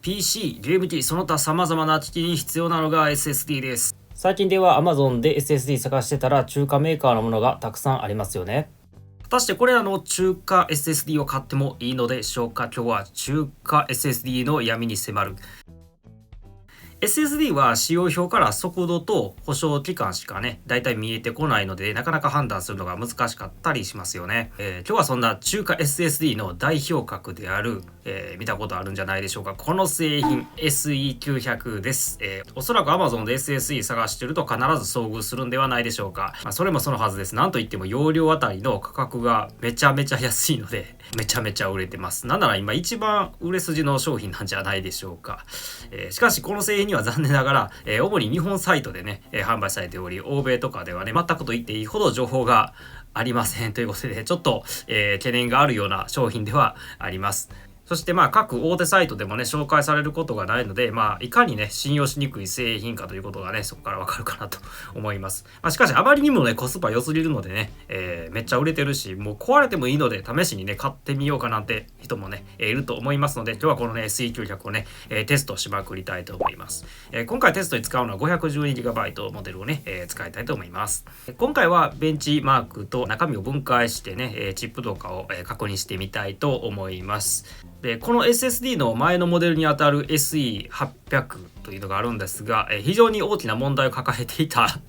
PC、ゲーム機、その他様々な機器に必要なのが SSD です。最近では Amazon で SSD 探してたら中華メーカーのものがたくさんありますよね。果たしてこれらの中華 SSD を買ってもいいのでしょうか。今日は中華 SSD の闇に迫る。SSD は使用表から速度と保証期間しかね、だいたい見えてこないので、なかなか判断するのが難しかったりしますよね。今日はそんな中華 SSD の代表格である、見たことあるんじゃないでしょうか。この製品 SE900 です。おそらく Amazon で SSD 探してると必ず遭遇するんではないでしょうか。それもそのはずです。なんといっても容量あたりの価格がめちゃめちゃ安いので、めちゃめちゃ売れてます。なんなら今一番売れ筋の商品なんじゃないでしょうか。しかしこの製品には残念ながら、主に日本サイトでね、販売されており、欧米とかではね、全くと言っていいほど情報がありませんということで、ちょっと、懸念があるような商品ではあります。そして各大手サイトでもね紹介されることがないので、いかにね信用しにくい製品かということがねそこからわかるかなと思います。しかしあまりにもねコスパ良すぎるのでね、めっちゃ売れてるし、もう壊れてもいいので試しにね買ってみようかなんて人もね、いると思いますので、今日はこのね SE900 をね、テストしまくりたいと思います。今回テストに使うのは 512GB モデルをね、使いたいと思います。今回はベンチマークと中身を分解してね、チップとかを確認してみたいと思います。でこの SSD の前のモデルにあたる SE800 というのがあるんですが、非常に大きな問題を抱えていた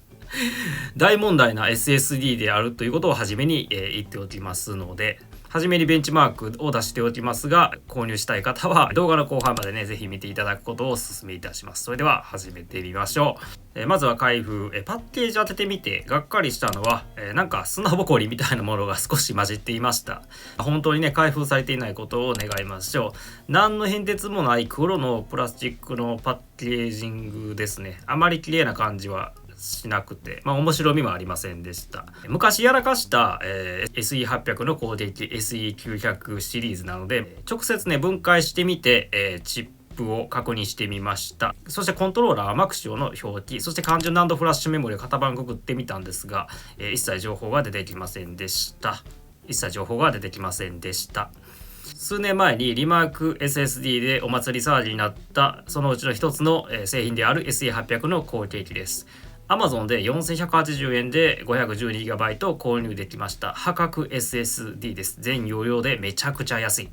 大問題な SSD であるということを初めに、言っておきますので、初めにベンチマークを出しておきますが、購入したい方は動画の後半までねぜひ見ていただくことをお勧めいたします。それでは始めてみましょう。まずは開封、パッケージ当ててみてがっかりしたのは、なんか砂ぼこりみたいなものが少し混じっていました。本当にね開封されていないことを願いましょう。何の変哲もない黒のプラスチックのパッケージングですね。あまり綺麗な感じはしなくて、面白みもありませんでした。昔やらかした、SE800 の攻撃 SE900 シリーズなので、直接ね分解してみて、チップを確認してみました。そしてコントローラーマクシオの表記、そして単純フラッシュメモリを型番くぐってみたんですが、一切情報が出てきませんでした。数年前にリマーク SSD でお祭り騒ぎになったそのうちの一つの製品である SE800 の後継機です。Amazon で4180円で 512GB 購入できました破格 SSD です。全容量でめちゃくちゃ安い。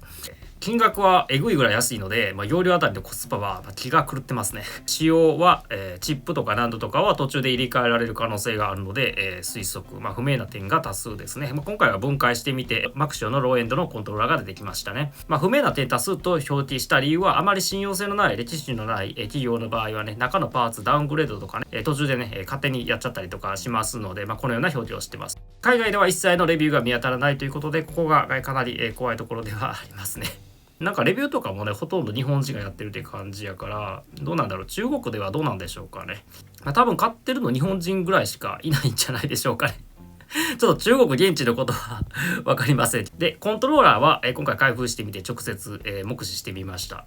金額はえぐいぐらい安いので、容量あたりのコスパは気が狂ってますね。使用は、チップとかランドとかは途中で入れ替えられる可能性があるので、推測、不明な点が多数ですね。今回は分解してみてマクシオのローエンドのコントローラーが出てきましたね。不明な点多数と表記した理由は、あまり信用性のない歴史のない企業の場合はね、中のパーツダウングレードとかね、途中でね勝手にやっちゃったりとかしますので、このような表示をしてます。海外では一切のレビューが見当たらないということで、ここがかなり怖いところではありますね。なんかレビューとかもねほとんど日本人がやってるって感じやから、どうなんだろう、中国ではどうなんでしょうかね。多分買ってるの日本人ぐらいしかいないんじゃないでしょうかね。ちょっと中国現地のことは分かりません。でコントローラーは、今回開封してみて直接、目視してみました。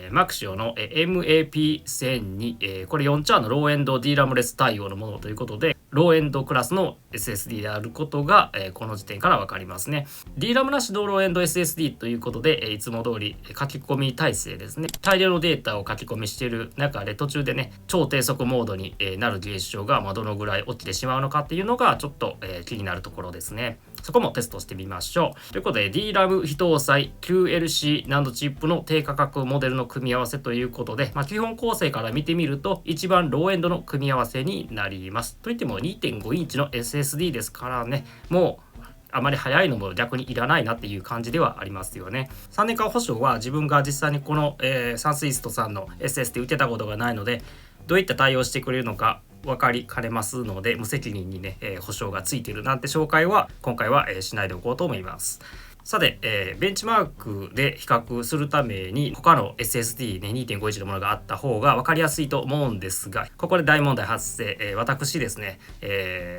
マクシオの、MAP1002、これ4チャーのローエンド DRAM レス対応のものということで、ローエンドクラスの SSD であることが、この時点から分かりますね。DRAM なしのローエンド SSD ということで、いつも通り書き込み体制ですね。大量のデータを書き込みしている中で、途中でね超低速モードになる現象がどのぐらい起きてしまうのかっていうのがちょっと、気になるところですね。そこもテストしてみましょう。ということで DRAM 非搭載 QLC 難度チップの低価格モデルの組み合わせということで、基本構成から見てみると一番ローエンドの組み合わせになります。といっても 2.5 インチの SSD ですからね、もうあまり早いのも逆にいらないなっていう感じではありますよね。3年間保証は自分が実際にこの、サンスイストさんの SSD 受けたことがないので、どういった対応してくれるのか分かりかねますので、無責任にね、保証がついているなんて紹介は今回は、しないでおこうと思います。さて、ベンチマークで比較するために他の SSD ね 2.5 インチのものがあった方が分かりやすいと思うんですが、ここで大問題発生。私ですね、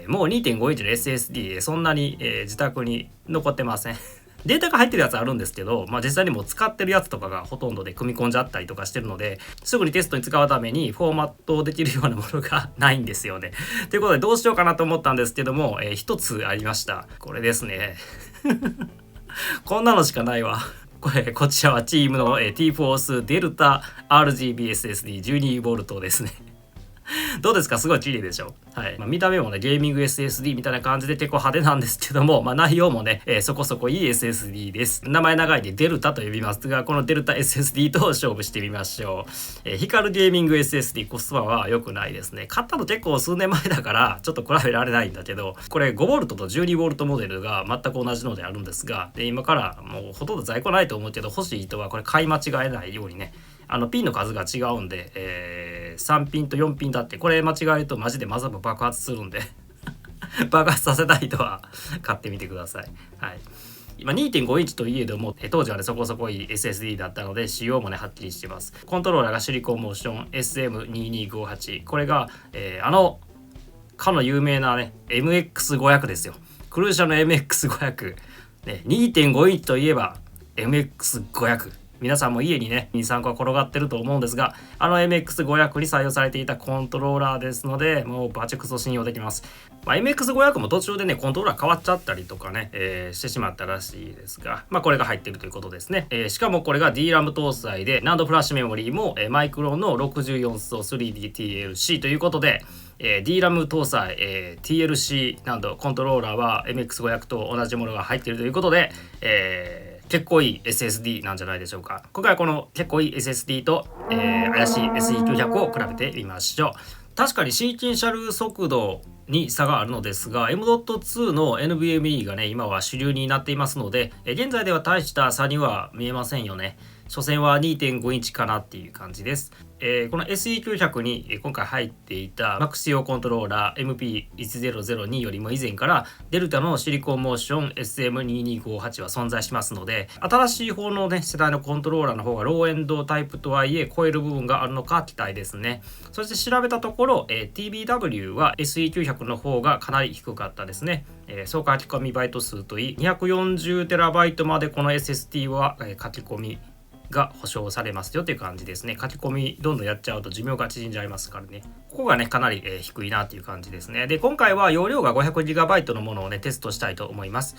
もう 2.5 インチの SSD そんなに、自宅に残ってません。データが入ってるやつあるんですけど、実際にもう使ってるやつとかがほとんどで組み込んじゃったりとかしてるので、すぐにテストに使うためにフォーマットできるようなものがないんですよね。ということでどうしようかなと思ったんですけども、一つありました。これですね。こんなのしかないわ。こちらはチームの T-Force デルタ RGB SSD12V ですね。どうですか、すごい綺麗でしょ。はい。見た目もね、ゲーミング SSD みたいな感じで結構派手なんですけども、内容もね、そこそこいい SSD です。名前長いでデルタと呼びますが、このデルタ SSD と勝負してみましょう。光るゲーミング SSD コスパは良くないですね。買ったの結構数年前だから、ちょっと比べられないんだけど、これ 5V と 12V モデルが全く同じのであるんですが、今からもうほとんど在庫ないと思うけど、欲しい人はこれ買い間違えないようにね、ピンの数が違うんで、3ピンと4ピンだって、これ間違えるとマジでマザーも爆発するんで爆発させたい人は買ってみてください。はい。今 2.5 インチといえども、当時はねそこそこいい SSD だったので仕様もねはっきりしてます。コントローラーがシリコンモーション SM2258、 これが、かの有名なね MX500 ですよ。クルーシャの MX500、ね、2.5 インチといえば MX500、皆さんも家にね 2,3 個は転がってると思うんですが、MX500 に採用されていたコントローラーですので、もうバチクソ信用できます。MX500 も途中でねコントローラー変わっちゃったりとかね、してしまったらしいですが、これが入ってるということですね。しかもこれが DRAM 搭載で、NAND フラッシュメモリーもマイクロンの64層 3DTLC ということで、DRAM 搭載、TLC NANDコントローラーは MX500 と同じものが入っているということで、結構いい SSD なんじゃないでしょうか。今回はこの結構いい SSD と、怪しい SE900 を比べてみましょう。確かにシーケンシャル速度に差があるのですが、 M.2 の NVMe がね今は主流になっていますので、現在では大した差には見えませんよね。所詮は 2.5 インチかなっていう感じです。この SE900 に今回入っていた Max 用コントローラー MP1002 よりも以前からデルタのシリコンモーション SM2258 は存在しますので、新しい方のね世代のコントローラーの方がローエンドタイプとはいえ超える部分があるのか期待ですね。そして調べたところ、TBW は SE900 の方がかなり低かったですね。総書き込みバイト数といい 240TB までこの SSD は、書き込みが保証されますよという感じですね。書き込みどんどんやっちゃうと寿命が縮んじゃいますからね。ここがねかなり、低いなっていう感じですね。で今回は容量が 500GB のものをねテストしたいと思います。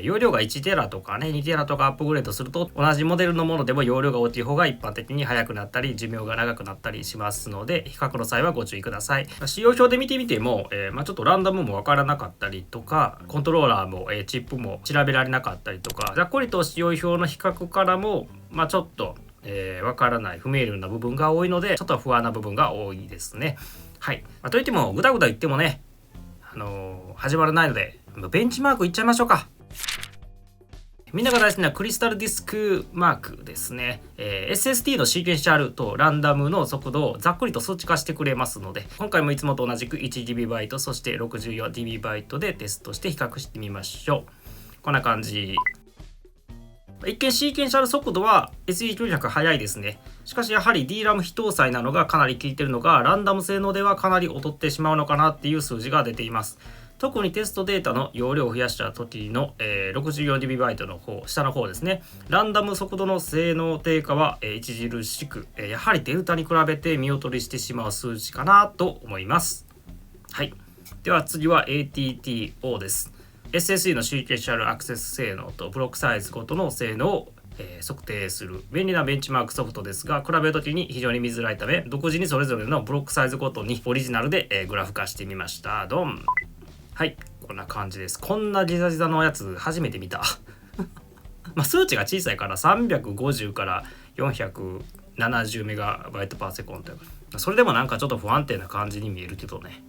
容量が 1TB とかね 2TB とかアップグレードすると同じモデルのものでも容量が大きい方が一般的に速くなったり寿命が長くなったりしますので、比較の際はご注意ください。使用表で見てみても、ちょっとランダムもわからなかったりとか、コントローラーも、チップも調べられなかったりとか、ざっくりと使用表の比較からもちょっとわからない不明瞭な部分が多いので、ちょっと不安な部分が多いですね。はい。といってもぐだぐだ言ってもね、始まらないのでベンチマークいっちゃいましょうか。みんなが大好きなクリスタルディスクマークですね。SSD のシーケンシャルとランダムの速度をざっくりと数値化してくれますので、今回もいつもと同じく 1GB そして 64GB でテストして比較してみましょう。こんな感じ。一見シーケンシャル速度は SE900 速いですね。しかしやはり DRAM 非搭載なのがかなり効いてるのが、ランダム性能ではかなり劣ってしまうのかなっていう数字が出ています。特にテストデータの容量を増やした時の、64GB の方、下の方ですね。ランダム速度の性能低下は、著しく、やはりデルタに比べて見劣りしてしまう数値かなと思います。はい。では次は ATTO です。SSD のシーケンシャルアクセス性能とブロックサイズごとの性能を、測定する便利なベンチマークソフトですが、比べるときに非常に見づらいため、独自にそれぞれのブロックサイズごとにオリジナルで、グラフ化してみました。ドン。はい、こんな感じです。こんなギザギザのやつ初めて見た。数値が小さいから350から470MB/s やから、それでもなんかちょっと不安定な感じに見えるけどね。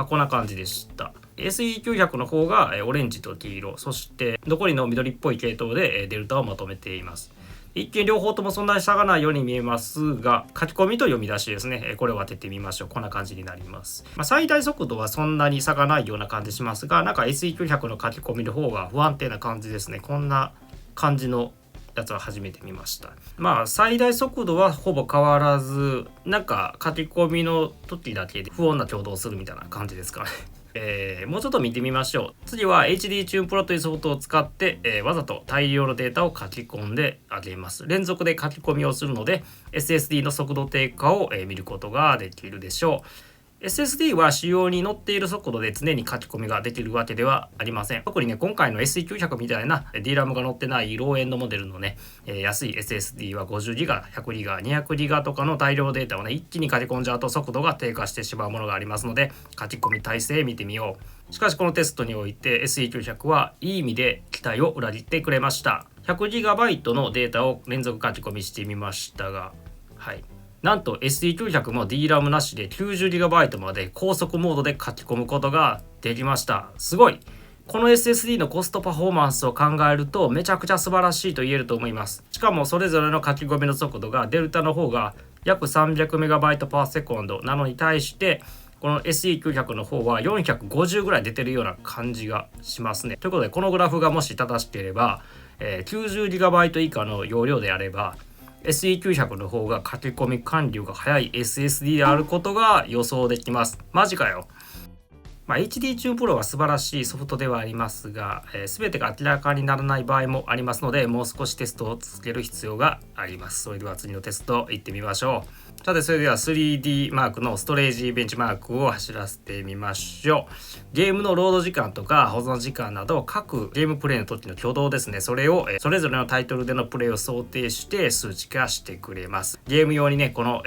こんな感じでした。SE900 の方がオレンジと黄色、そして残りの緑っぽい系統でデルタをまとめています。一見両方ともそんなに差がないように見えますが、書き込みと読み出しですね、これを当ててみましょう。こんな感じになります。最大速度はそんなに差がないような感じしますが、なんか SE900 の書き込みの方が不安定な感じですね。こんな感じのやつは初めて見ました。最大速度はほぼ変わらず、なんか書き込みの時だけで不穏な挙動をするみたいな感じですかね。もうちょっと見てみましょう。次は HD チューンプロというソフトを使って、わざと大量のデータを書き込んであげます。連続で書き込みをするので SSD の速度低下を、見ることができるでしょう。SSD は仕様に載っている速度で常に書き込みができるわけではありません。特にね、今回の SE900 みたいな DRAM が載ってないローエンドモデルのね、安い SSD は 50GB、100GB、200GB とかの大量データをね、一気に書き込んじゃうと速度が低下してしまうものがありますので、書き込み体制見てみよう。しかしこのテストにおいて SE900 はいい意味で期待を裏切ってくれました。100GB のデータを連続書き込みしてみましたが、はい。なんと SE900 も DRAM なしで 90GB まで高速モードで書き込むことができました。すごい。この SSD のコストパフォーマンスを考えるとめちゃくちゃ素晴らしいと言えると思います。しかもそれぞれの書き込みの速度がデルタの方が約 300MB/s なのに対してこの SE900 の方は450ぐらい出てるような感じがしますね。ということでこのグラフがもし正しければ、90GB 以下の容量であればSE900 の方が書き込み完了が早い SSD であることが予想できます。マジかよ。HD チューンプロは素晴らしいソフトではありますが、全てが明らかにならない場合もありますので、もう少しテストを続ける必要があります。それでは次のテスト行ってみましょう。さてそれでは 3D マークのストレージベンチマークを走らせてみましょう。ゲームのロード時間とか保存時間など各ゲームプレイの時の挙動ですね、それをそれぞれのタイトルでのプレイを想定して数値化してくれます。ゲーム用にねこの、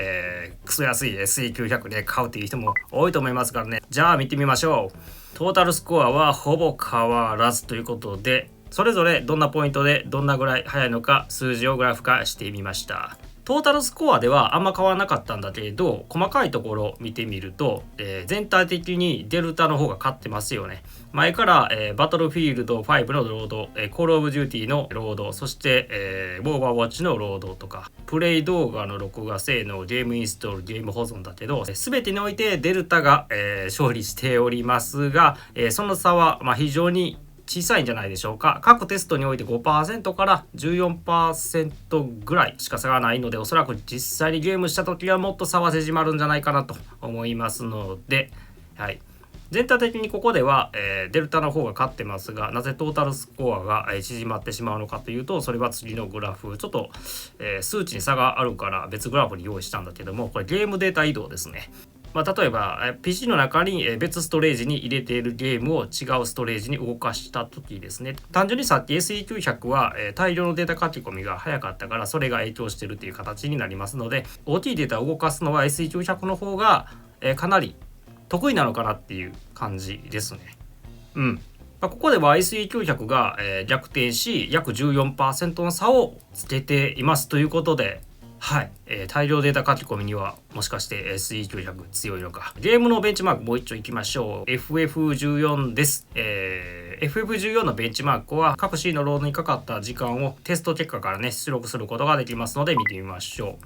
クソ安い SE900 で買うっていう人も多いと思いますからね。じゃあ見てみましょう。トータルスコアはほぼ変わらずということで、それぞれどんなポイントでどんなぐらい速いのか数字をグラフ化してみました。トータルスコアではあんま変わらなかったんだけれど、細かいところを見てみると、全体的にデルタの方が勝ってますよね。前から、バトルフィールド5のロード、コールオブデューティーのロード、そして、オーバーウォッチのロードとか、プレイ動画の録画性能、ゲームインストール、ゲーム保存だけど、全てにおいてデルタが、勝利しておりますが、その差は、非常に小さいんじゃないでしょうか。各テストにおいて 5% から 14% ぐらいしか差がないので、おそらく実際にゲームした時はもっと差は縮まるんじゃないかなと思いますので、はい、全体的にここでは、デルタの方が勝ってますが、なぜトータルスコアが、縮まってしまうのかというと、それは次のグラフちょっと、数値に差があるから別グラフに用意したんだけども、これゲームデータ移動ですね。例えば PC の中に別ストレージに入れているゲームを違うストレージに動かした時ですね。単純にさっき SE900 は大量のデータ書き込みが早かったから、それが影響しているという形になりますので、大きいデータを動かすのは SE900 の方がかなり得意なのかなっていう感じですね。ここでは SE900 が逆転し約 14% の差をつけていますということで、はい、大量データ書き込みにはもしかして SE900 強いのか。ゲームのベンチマークもう一丁いきましょう。 FF14 です。FF14 のベンチマークは各 C のロードにかかった時間をテスト結果からね出力することができますので見てみましょう。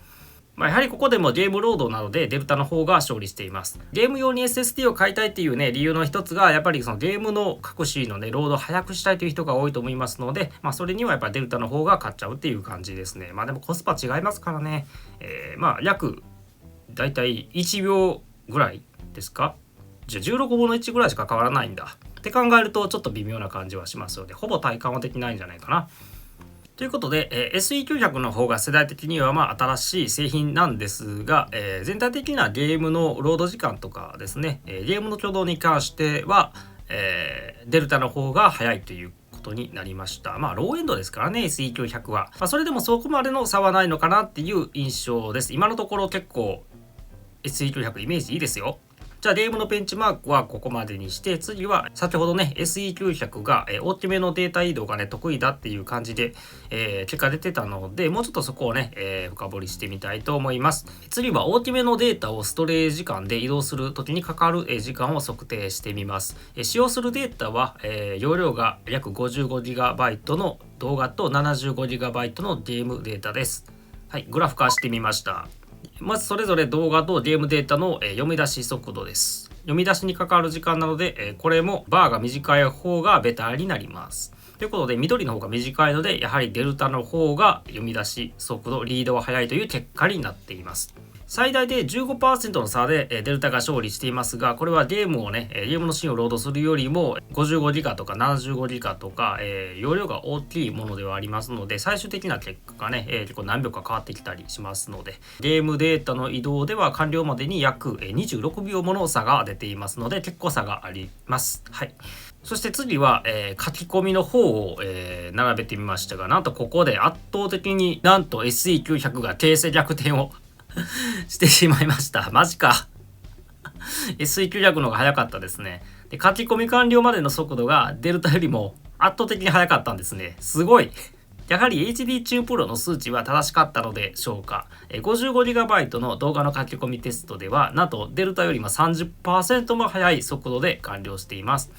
やはりここでもゲームロードなのでデルタの方が勝利しています。ゲーム用に SSD を買いたいっていうね理由の一つが、やっぱりそのゲームの各 C のねロードを速くしたいという人が多いと思いますので、それにはやっぱりデルタの方が勝っちゃうっていう感じですね。でもコスパ違いますからね。約だいたい1秒ぐらいですか。じゃあ16分の1ぐらいしか変わらないんだって考えるとちょっと微妙な感じはしますので、ほぼ体感はできないんじゃないかな。ということで、SE900 の方が世代的には新しい製品なんですが、全体的なゲームのロード時間とかですね、ゲームの挙動に関しては、デルタの方が早いということになりました。ローエンドですからね SE900 は、それでもそこまでの差はないのかなっていう印象です。今のところ結構 SE900 イメージいいですよ。じゃあゲームのベンチマークはここまでにして、次は先ほどね SE900 が大きめのデータ移動がね得意だっていう感じで、結果出てたので、もうちょっとそこをね、深掘りしてみたいと思います。次は大きめのデータをストレージ間で移動する時にかかる時間を測定してみます。使用するデータは容量が約 55GB の動画と 75GB のゲームデータです。はい、グラフ化してみました。まずそれぞれ動画とゲームデータの読み出し速度です。読み出しにかかる時間なので、これもバーが短い方がベターになります。ということで緑の方が短いので、やはりデルタの方が読み出し速度リードは速いという結果になっています。最大で 15% の差でデルタが勝利していますが、これはゲームをね、ゲームのシーンをロードするよりも55ギガとか75ギガとか、容量が大きいものではありますので、最終的な結果がね、結構何秒か変わってきたりしますので、ゲームデータの移動では完了までに約26秒もの差が出ていますので、結構差があります。はい。そして次は、書き込みの方を、並べてみましたが、なんとここで圧倒的になんと SE900 が形勢逆転をしてしまいました。マジか。SE900 の方が早かったですね。で、書き込み完了までの速度がデルタよりも圧倒的に速かったんですね。すごい。やはり HD チューンプロの数値は正しかったのでしょうか。55GB の動画の書き込みテストでは、なんとデルタよりも 30% も速い速度で完了しています。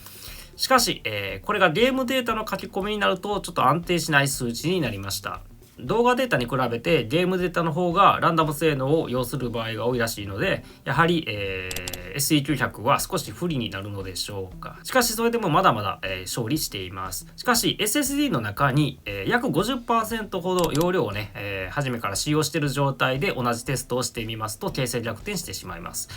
しかし、これがゲームデータの書き込みになるとちょっと安定しない数値になりました。動画データに比べてゲームデータの方がランダム性能を要する場合が多いらしいので、やはり、SE900 は少し不利になるのでしょうか。しかしそれでもまだまだ、勝利しています。しかし SSD の中に、約 50% ほど容量をね、初めから使用している状態で同じテストをしてみますと形勢逆転してしまいます。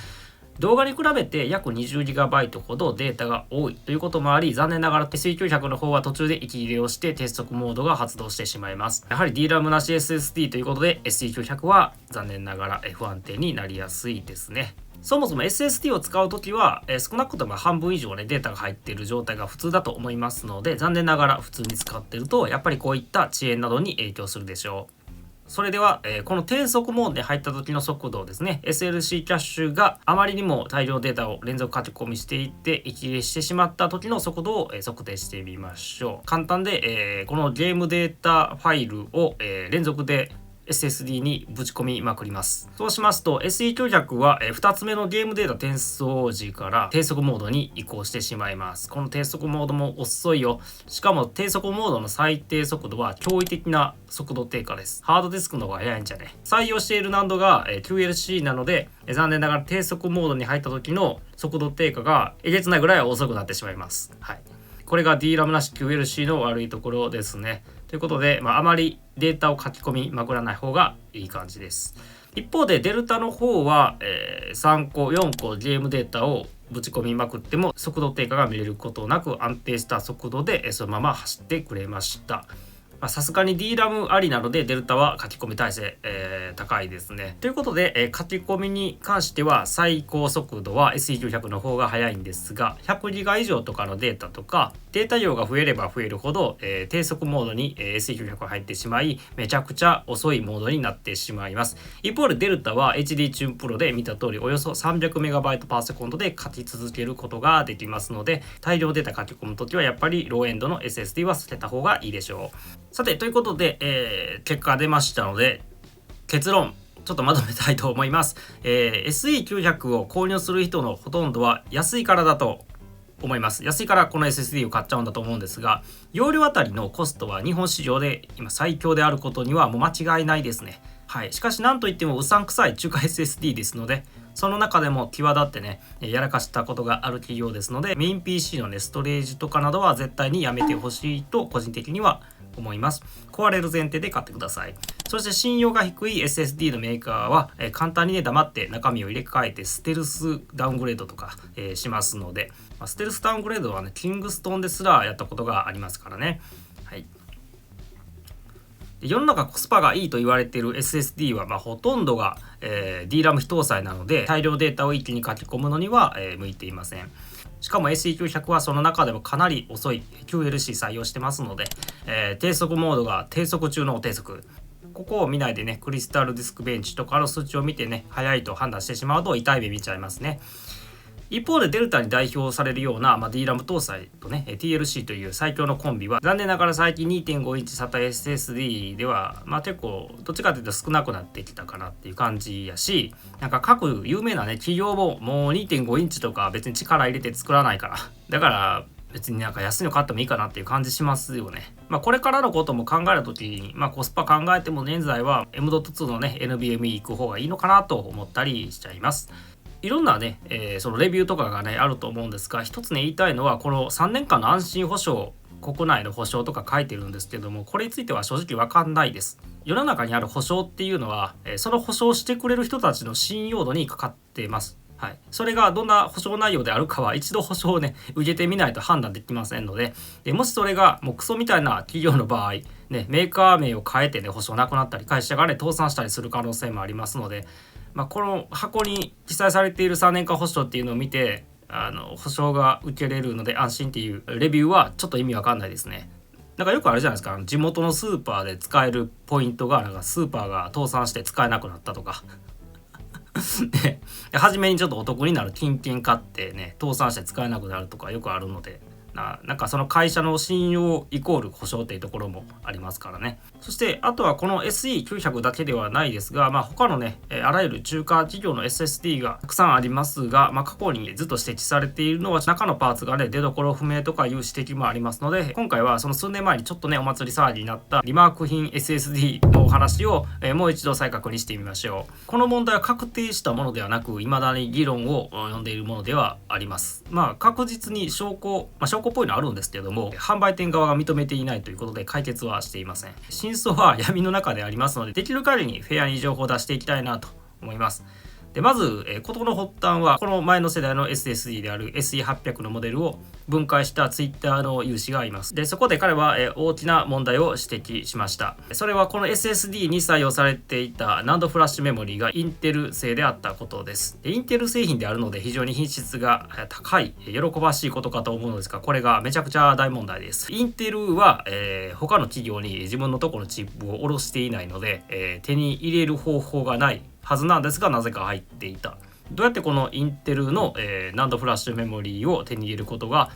動画に比べて約 20GB ほどデータが多いということもあり、残念ながら SE900 の方は途中で息切れをして低速モードが発動してしまいます。やはり DRAM なし SSD ということで SE900 は残念ながら不安定になりやすいですね。そもそも SSD を使うときは、少なくとも半分以上ねデータが入っている状態が普通だと思いますので、残念ながら普通に使っているとやっぱりこういった遅延などに影響するでしょう。それでは、この低速モードで入った時の速度をですね、 SLC キャッシュがあまりにも大量データを連続書き込みしていって息切れしてしまった時の速度を、測定してみましょう。簡単で、このゲームデータファイルを、連続でSSD にぶち込みまくります。そうしますと SE900 は2つ目のゲームデータ転送時から低速モードに移行してしまいます。この低速モードも遅いよ。しかも低速モードの最低速度は驚異的な速度低下です。ハードディスクの方が速いんじゃね。採用している難度が QLC なので、残念ながら低速モードに入った時の速度低下がえげつないぐらい遅くなってしまいます。はい。これが DRAM なし QLC の悪いところですね。ということで、あまりデータを書き込みまくらない方がいい感じです。一方でデルタの方は、3個4個ゲームデータをぶち込みまくっても速度低下が見れることなく安定した速度でそのまま走ってくれました。さすがに DRAM ありなのでデルタは書き込み耐性、高いですね。ということで、書き込みに関しては最高速度は SE900 の方が速いんですが、100ギガ以上とかのデータとかデータ量が増えれば増えるほど、低速モードに、SE900 が入ってしまいめちゃくちゃ遅いモードになってしまいます。一方でデルタは HD チューンプロで見た通りおよそ 300MB/s で書き続けることができますので、大量データ書き込むときはやっぱりローエンドの SSD は捨てた方がいいでしょう。さてということで、結果が出ましたので結論ちょっとまとめたいと思います。SE900 を購入する人のほとんどは安いからだと思います。安いからこの SSD を買っちゃうんだと思うんですが、容量あたりのコストは日本市場で今最強であることにはもう間違いないですね。はい。しかし何といってもうさんくさい中華 SSD ですので、その中でも際立ってねやらかしたことがある企業ですので、メイン PC のねストレージとかなどは絶対にやめてほしいと個人的には思います。壊れる前提で買ってください。そして信用が低い SSD のメーカーは、簡単にね黙って中身を入れ替えてステルスダウングレードとか、しますので、ステルスダウングレードはねキングストーンですらやったことがありますからね。はい。世の中コスパがいいと言われている SSD はほとんどが、DRAM 非搭載なので大量データを一気に書き込むのには、向いていません。しかも SE900 はその中でもかなり遅い QLC 採用してますので、低速モードが低速中の低速、ここを見ないでねクリスタルディスクベンチとかの数値を見てね速いと判断してしまうと痛い目見ちゃいますね。一方でデルタに代表されるような、DRAM 搭載とね TLC という最強のコンビは残念ながら最近 2.5 インチ SATA SSD では結構どっちかというと少なくなってきたかなっていう感じやし、なんか各有名なね企業ももう 2.5 インチとか別に力入れて作らないから、だから別になんか安いの買ってもいいかなっていう感じしますよね。これからのことも考えるときに、コスパ考えても現在は M.2 のね NVMe 行く方がいいのかなと思ったりしちゃいます。いろんなね、そのレビューとかがねあると思うんですが、一つね言いたいのはこの3年間の安心保証国内の保証とか書いてるんですけども、これについては正直わかんないです。世の中にある保証っていうのはその保証してくれる人たちの信用度にかかっています。はい、それがどんな保証内容であるかは一度保証をね受けてみないと判断できませんので、もしそれがもうクソみたいな企業の場合ね、メーカー名を変えてね保証なくなったり会社がね倒産したりする可能性もありますので、この箱に記載されている3年間保証っていうのを見て保証が受けれるので安心っていうレビューはちょっと意味わかんないですね。なんかよくあるじゃないですか、地元のスーパーで使えるポイントがなんかスーパーが倒産して使えなくなったとかで初めにちょっとお得になる金券買ってね倒産して使えなくなるとかよくあるので、なんかその会社の信用イコール保証っていうところもありますからね。そしてあとはこの SE900 だけではないですが、他のねあらゆる中華企業の SSD がたくさんありますが、過去にずっと指摘されているのは中のパーツがね出所不明とかいう指摘もありますので、今回はその数年前にちょっとねお祭り騒ぎになったリマーク品 SSD のお話をもう一度再確認してみましょう。この問題は確定したものではなく未だに議論を呼んでいるものではあります。確実に証拠っぽいのあるんですけども、販売店側が認めていないということで解決はしていません。真相は闇の中でありますので、できる限りフェアに情報を出していきたいなと思います。でまず、事の発端はこの前の世代の SSD である SE800 のモデルを分解した Twitter の有志がいます。でそこで彼は、大きな問題を指摘しました。それはこの SSD に採用されていたナンドフラッシュメモリーがインテル製であったことです。インテル製品であるので非常に品質が高い喜ばしいことかと思うのですが、これがめちゃくちゃ大問題です。インテルは、他の企業に自分のところのチップを卸していないので、手に入れる方法がないはずなんですが、なぜか入っていた。どうやってこのインテルの、ナンドフラッシュメモリーを手に入れることが、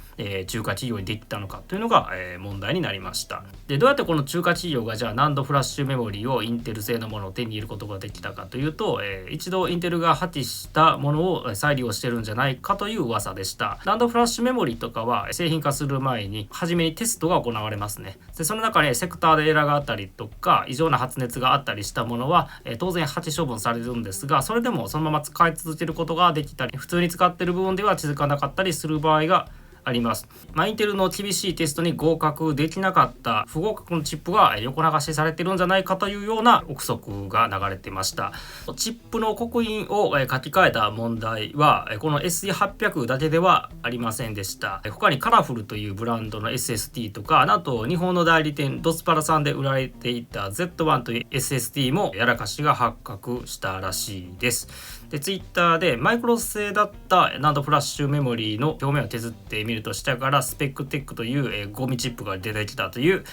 中華企業にできたのかというのが、問題になりました。でどうやってこの中華企業がじゃあナンドフラッシュメモリーをインテル製のものを手に入れることができたかというと、一度インテルが破棄したものを再利用してるんじゃないかという噂でした。ナンドフラッシュメモリーとかは製品化する前に初めにテストが行われますね。でその中でセクターでエラーがあったりとか異常な発熱があったりしたものは、当然破棄処分されるんですが、それでもそのまま使い続けることができたり、普通に使っている部分では気づかなかったりする場合があります。インテルの厳しいテストに合格できなかった不合格のチップが横流しされてるんじゃないかというような憶測が流れてました。チップの刻印を書き換えた問題はこの SE800 だけではありませんでした。他にカラフルというブランドの SSD とか、なんと日本の代理店ドスパラさんで売られていた Z1 という SSD もやらかしが発覚したらしいです。でツイッターでマイクロ製だったナンドフラッシュメモリーの表面を削ってみると下からスペックテックという、ゴミチップが出てきたという、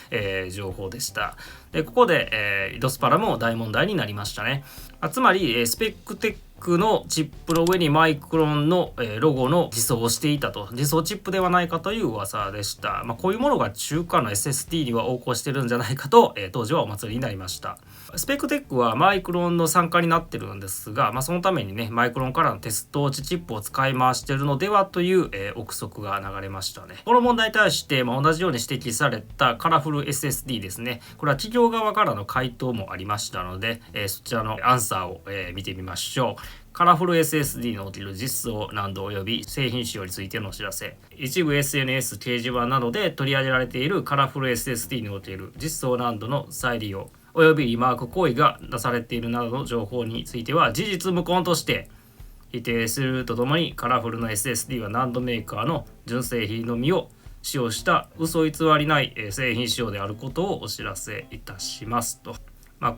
情報でした。でここで、ドスパラも大問題になりましたね。つまり、スペックテックのチップの上にマイクロンの、ロゴの偽装をしていたと、偽装チップではないかという噂でした。こういうものが中華の SSD には横行してるんじゃないかと、当時はお祭りになりました。スペックテックはマイクロンの参加になってるんですが、そのためにねマイクロンからのテスト落ちチップを使い回しているのではという、憶測が流れましたね。この問題に対して、同じように指摘されたカラフル SSD ですね。これは企業側からの回答もありましたので、そちらのアンサーを、見てみましょう。カラフル SSD の起きる実装難度及び製品使用についてのお知らせ。一部 SNS 掲示板などで取り上げられているカラフル SSD における実装難度の再利用及びリマーク行為が出されているなどの情報については事実無根として否定するとともに、カラフルな SSD はナンドメーカーの純正品のみを使用した嘘偽りない製品使用であることをお知らせいたしますと。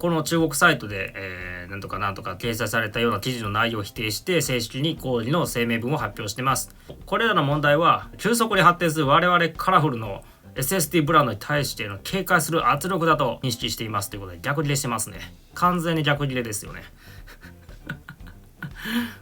この中国サイトで、なんとか掲載されたような記事の内容を否定して正式に抗議の声明文を発表しています。これらの問題は急速に発展する我々カラフルの SSD ブランドに対しての警戒する圧力だと認識していますということで逆切れしてますね。完全に逆切れですよね。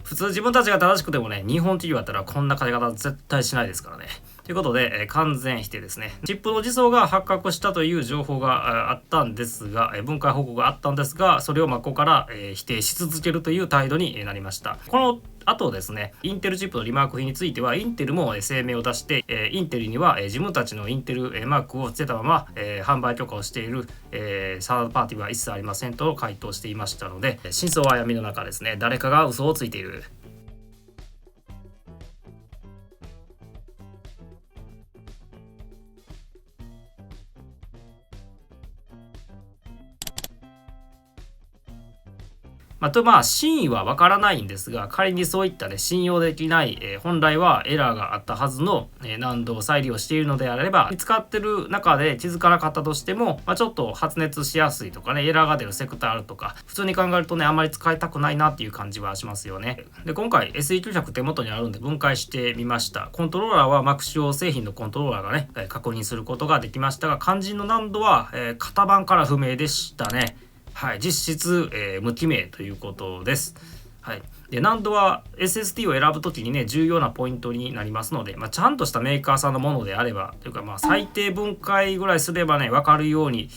普通自分たちが正しくてもね、日本企業だったらこんな書き方絶対しないですからね。ということで、完全否定ですね。チップの偽装が発覚したという情報があったんですが、分解報告があったんですが、それを真っ向から、否定し続けるという態度になりました。この後ですね、インテルチップのリマーク品についてはインテルも声明を出して、インテルには自分たちのインテルマークをつけたまま販売許可をしているサードパーティーは一切ありませんと回答していましたので、真相は闇の中ですね。誰かが嘘をついている。真意はわからないんですが、仮にそういったね信用できない、本来はエラーがあったはずの、難度を再利用しているのであれば、使ってる中で気づかなかったとしても、ちょっと発熱しやすいとかね、エラーが出るセクターあるとか、普通に考えるとねあんまり使いたくないなっていう感じはしますよね。で今回 SE900 手元にあるんで分解してみました。コントローラーはマクシオ製品のコントローラーがね確認することができましたが、肝心の難度は、型番から不明でしたね。はい、実質、無記名ということです。はい、で難度は SSD を選ぶときにね重要なポイントになりますので、ちゃんとしたメーカーさんのものであればというか、最低分解ぐらいすればね分かるように、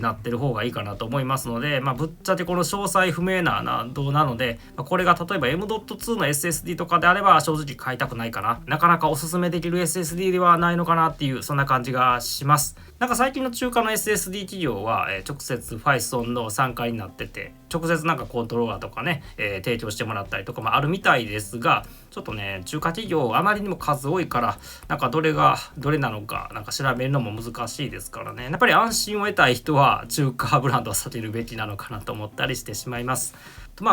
なってる方がいいかなと思いますので、ぶっちゃけこの詳細不明な難度なので、これが例えば M.2 の SSD とかであれば正直買いたくないかな、なかなかおすすめできる SSD ではないのかなっていう、そんな感じがします。なんか最近の中華の SSD 企業は、直接 Phison の参加になってて、直接なんかコントローラーとかね、提供してもらったりとかあるみたいですが、ちょっとね中華企業あまりにも数多いから、なんかどれがどれなのかなんか調べるのも難しいですからね、やっぱり安心を得たい人は中華ブランドを避けるべきなのかなと思ったりしてしまいます。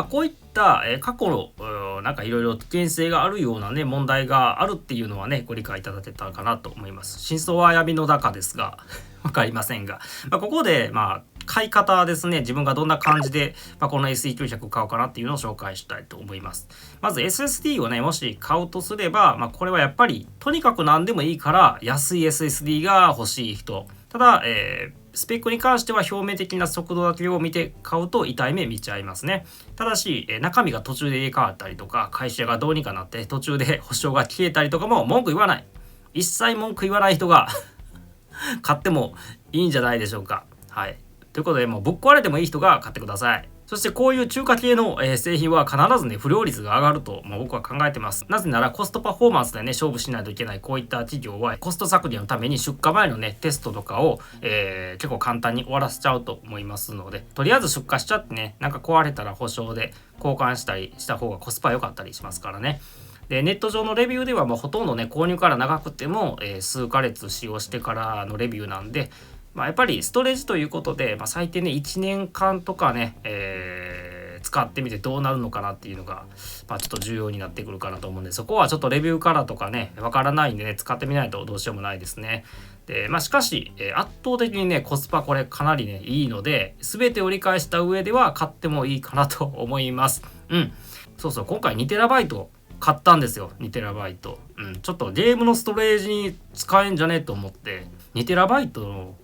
こういった過去のなんかいろいろ危険性があるようなね問題があるっていうのはねご理解いただけたかなと思います。真相は闇の中ですがわかりませんが、ここで買い方ですね、自分がどんな感じで、この SE900 買おうかなっていうのを紹介したいと思います。まず SSD をねもし買うとすれば、これはやっぱりとにかく何でもいいから安い SSD が欲しい人、ただ、スペックに関しては表面的な速度だけを見て買うと痛い目見ちゃいますね。ただし、中身が途中で入れ替わったりとか、会社がどうにかなって途中で保証が消えたりとかも文句言わない、一切文句言わない人が買ってもいいんじゃないでしょうか。はい、ということでもうぶっ壊れてもいい人が買ってください。そしてこういう中華系の製品は必ずね不良率が上がると僕は考えてます。なぜならコストパフォーマンスでね勝負しないといけないこういった企業はコスト削減のために出荷前のねテストとかを、結構簡単に終わらせちゃうと思いますので、とりあえず出荷しちゃってね、なんか壊れたら保証で交換したりした方がコスパ良かったりしますからね。でネット上のレビューではもうほとんどね購入から長くても、数ヶ月使用してからのレビューなんで、やっぱりストレージということで、最低ね1年間とかね、使ってみてどうなるのかなっていうのが、ちょっと重要になってくるかなと思うんで、そこはちょっとレビューからとかねわからないんでね使ってみないとどうしようもないですね。でしかし、圧倒的にねコスパこれかなりねいいので、全てを理解した上では買ってもいいかなと思います。そうそう、今回 2TB買ったんですよ。 2TB、ちょっとゲームのストレージに使えんじゃねえと思って 2TB の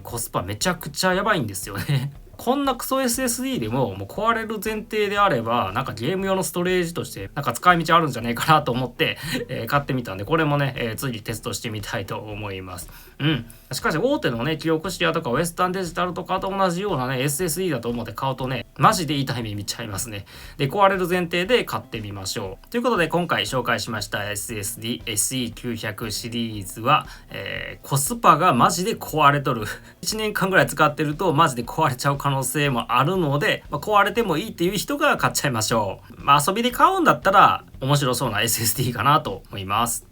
コスパめちゃくちゃやばいんですよねこんなクソ SSD でもう壊れる前提であれば、なんかゲーム用のストレージとしてなんか使い道あるんじゃねえかなと思って、買ってみたんで、これもね、次テストしてみたいと思います。しかし大手のね記憶シェアとかウエスタンデジタルとかと同じようなね SSD だと思って買うとねマジで痛い目見ちゃいますね。で壊れる前提で買ってみましょうということで、今回紹介しました SSD SE900 シリーズは、コスパがマジで壊れとる1年間ぐらい使ってるとマジで壊れちゃう可能性もあるので、壊れてもいいっていう人が買っちゃいましょう。遊びで買うんだったら面白そうな SSD かなと思います。